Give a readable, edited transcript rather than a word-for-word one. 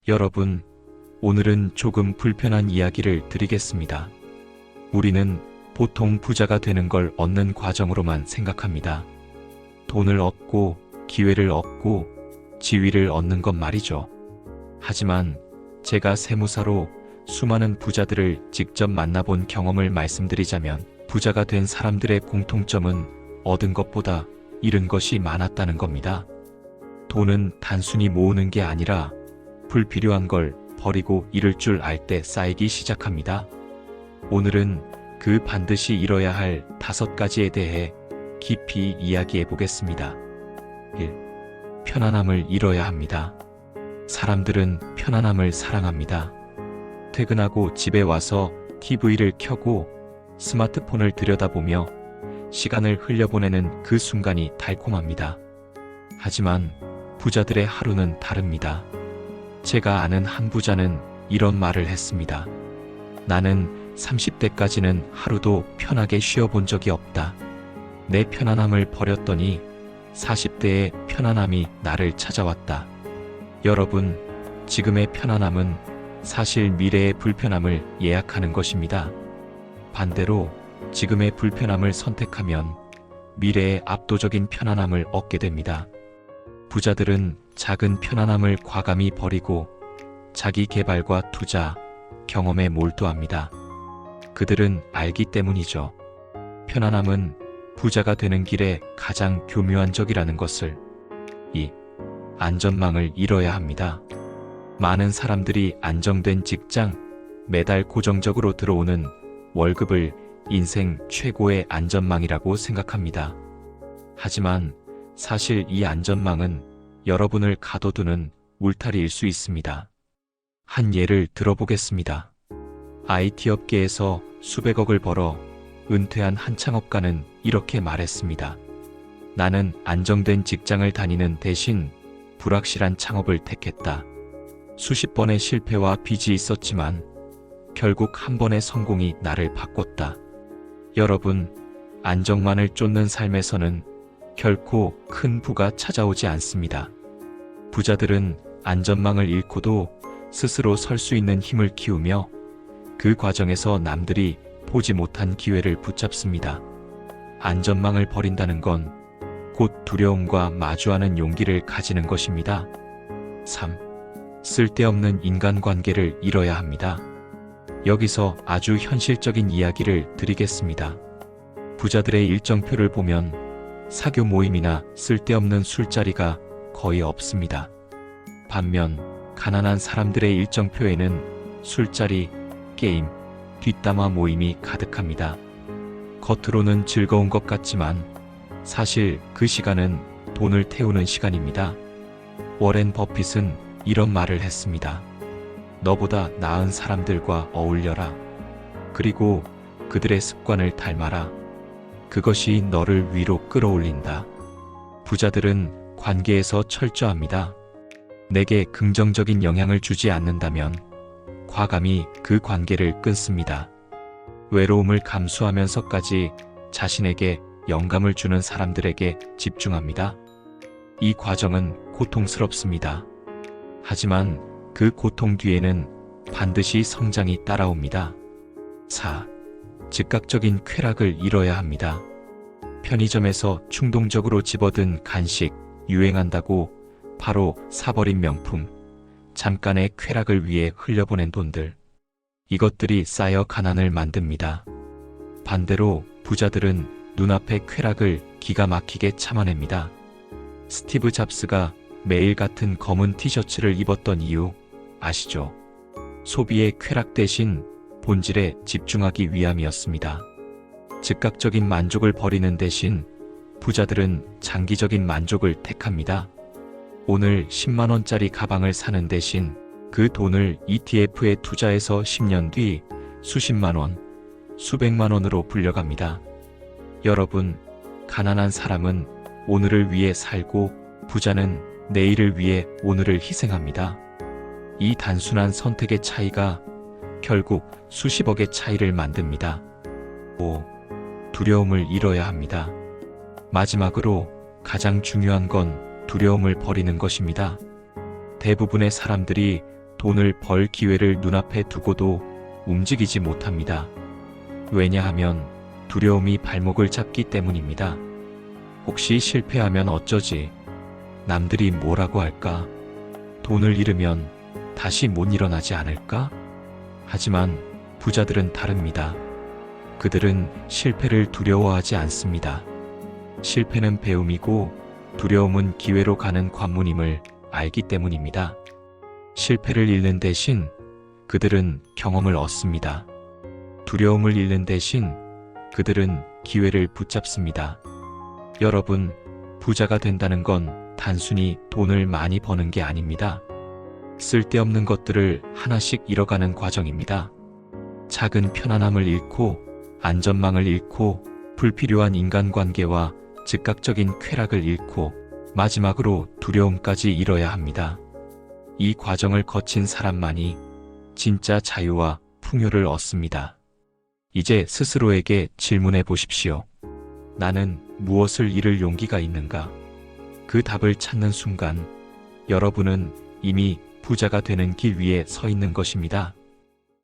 여러분, 오늘은 조금 불편한 이야기를 드리겠습니다. 우리는 보통 부자가 되는 걸 얻는 과정으로만 생각합니다. 돈을 얻고, 기회를 얻고, 지위를 얻는 것 말이죠. 하지만 제가 세무사로 수많은 부자들을 직접 만나본 경험을 말씀드리자면, 부자가 된 사람들의 공통점은 얻은 것보다 잃은 것이 많았다는 겁니다. 돈은 단순히 모으는 게 아니라 불필요한 걸 버리고 잃을 줄 알 때 쌓이기 시작합니다. 오늘은 그 반드시 잃어야 할 5가지에 대해 깊이 이야기해 보겠습니다. 1. 편안함을 잃어야 합니다. 사람들은 편안함을 사랑합니다. 퇴근하고 집에 와서 TV를 켜고 스마트폰을 들여다보며 시간을 흘려보내는 그 순간이 달콤합니다. 하지만 부자들의 하루는 다릅니다. 제가 아는 한 부자는 이런 말을 했습니다. 나는 30대까지는 하루도 편하게 쉬어본 적이 없다. 내 편안함을 버렸더니 40대의 편안함이 나를 찾아왔다. 여러분, 지금의 편안함은 사실 미래의 불편함을 예약하는 것입니다. 반대로 지금의 불편함을 선택하면 미래의 압도적인 편안함을 얻게 됩니다. 부자들은 작은 편안함을 과감히 버리고 자기 개발과 투자, 경험에 몰두합니다. 그들은 알기 때문이죠. 편안함은 부자가 되는 길에 가장 교묘한 적이라는 것을. 2. 안전망을 잃어야 합니다. 많은 사람들이 안정된 직장, 매달 고정적으로 들어오는 월급을 인생 최고의 안전망이라고 생각합니다. 하지만 사실 이 안전망은 여러분을 가둬두는 울타리일 수 있습니다. 한 예를 들어보겠습니다. IT 업계에서 수백억을 벌어 은퇴한 한 창업가는 이렇게 말했습니다. 나는 안정된 직장을 다니는 대신 불확실한 창업을 택했다. 수십 번의 실패와 빚이 있었지만 결국 한 번의 성공이 나를 바꿨다. 여러분, 안정만을 쫓는 삶에서는 결코 큰 부가 찾아오지 않습니다. 부자들은 안전망을 잃고도 스스로 설 수 있는 힘을 키우며 그 과정에서 남들이 보지 못한 기회를 붙잡습니다. 안전망을 버린다는 건 곧 두려움과 마주하는 용기를 가지는 것입니다. 3. 쓸데없는 인간관계를 잃어야 합니다. 여기서 아주 현실적인 이야기를 드리겠습니다. 부자들의 일정표를 보면 사교 모임이나 쓸데없는 술자리가 거의 없습니다. 반면 가난한 사람들의 일정표에는 술자리, 게임, 뒷담화 모임이 가득합니다. 겉으로는 즐거운 것 같지만 사실 그 시간은 돈을 태우는 시간입니다. 워렌 버핏은 이런 말을 했습니다. 너보다 나은 사람들과 어울려라. 그리고 그들의 습관을 닮아라. 그것이 너를 위로 끌어올린다. 부자들은 관계에서 철저합니다. 내게 긍정적인 영향을 주지 않는다면 과감히 그 관계를 끊습니다. 외로움을 감수하면서까지 자신에게 영감을 주는 사람들에게 집중합니다. 이 과정은 고통스럽습니다. 하지만 그 고통 뒤에는 반드시 성장이 따라옵니다. 4. 즉각적인 쾌락을 잃어야 합니다. 편의점에서 충동적으로 집어든 간식, 유행한다고 바로 사버린 명품, 잠깐의 쾌락을 위해 흘려보낸 돈들. 이것들이 쌓여 가난을 만듭니다. 반대로 부자들은 눈앞의 쾌락을 기가 막히게 참아냅니다. 스티브 잡스가 매일 같은 검은 티셔츠를 입었던 이유 아시죠? 소비의 쾌락 대신 본질에 집중하기 위함이었습니다. 즉각적인 만족을 버리는 대신 부자들은 장기적인 만족을 택합니다. 오늘 10만원짜리 가방을 사는 대신 그 돈을 ETF에 투자해서 10년 뒤 수십만원, 수백만원으로 불려갑니다. 여러분, 가난한 사람은 오늘을 위해 살고 부자는 내일을 위해 오늘을 희생합니다. 이 단순한 선택의 차이가 결국 수십억의 차이를 만듭니다. 5. 두려움을 잃어야 합니다. 마지막으로 가장 중요한 건 두려움을 버리는 것입니다. 대부분의 사람들이 돈을 벌 기회를 눈앞에 두고도 움직이지 못합니다. 왜냐하면 두려움이 발목을 잡기 때문입니다. 혹시 실패하면 어쩌지? 남들이 뭐라고 할까? 돈을 잃으면 다시 못 일어나지 않을까? 하지만 부자들은 다릅니다. 그들은 실패를 두려워하지 않습니다. 실패는 배움이고 두려움은 기회로 가는 관문임을 알기 때문입니다. 실패를 잃는 대신 그들은 경험을 얻습니다. 두려움을 잃는 대신 그들은 기회를 붙잡습니다. 여러분, 부자가 된다는 건 단순히 돈을 많이 버는 게 아닙니다. 쓸데없는 것들을 하나씩 잃어가는 과정입니다. 작은 편안함을 잃고 안전망을 잃고 불필요한 인간관계와 즉각적인 쾌락을 잃고 마지막으로 두려움까지 잃어야 합니다. 이 과정을 거친 사람만이 진짜 자유와 풍요를 얻습니다. 이제 스스로에게 질문해 보십시오. 나는 무엇을 잃을 용기가 있는가? 그 답을 찾는 순간 여러분은 이미 부자가 되는 길 위에 서 있는 것입니다.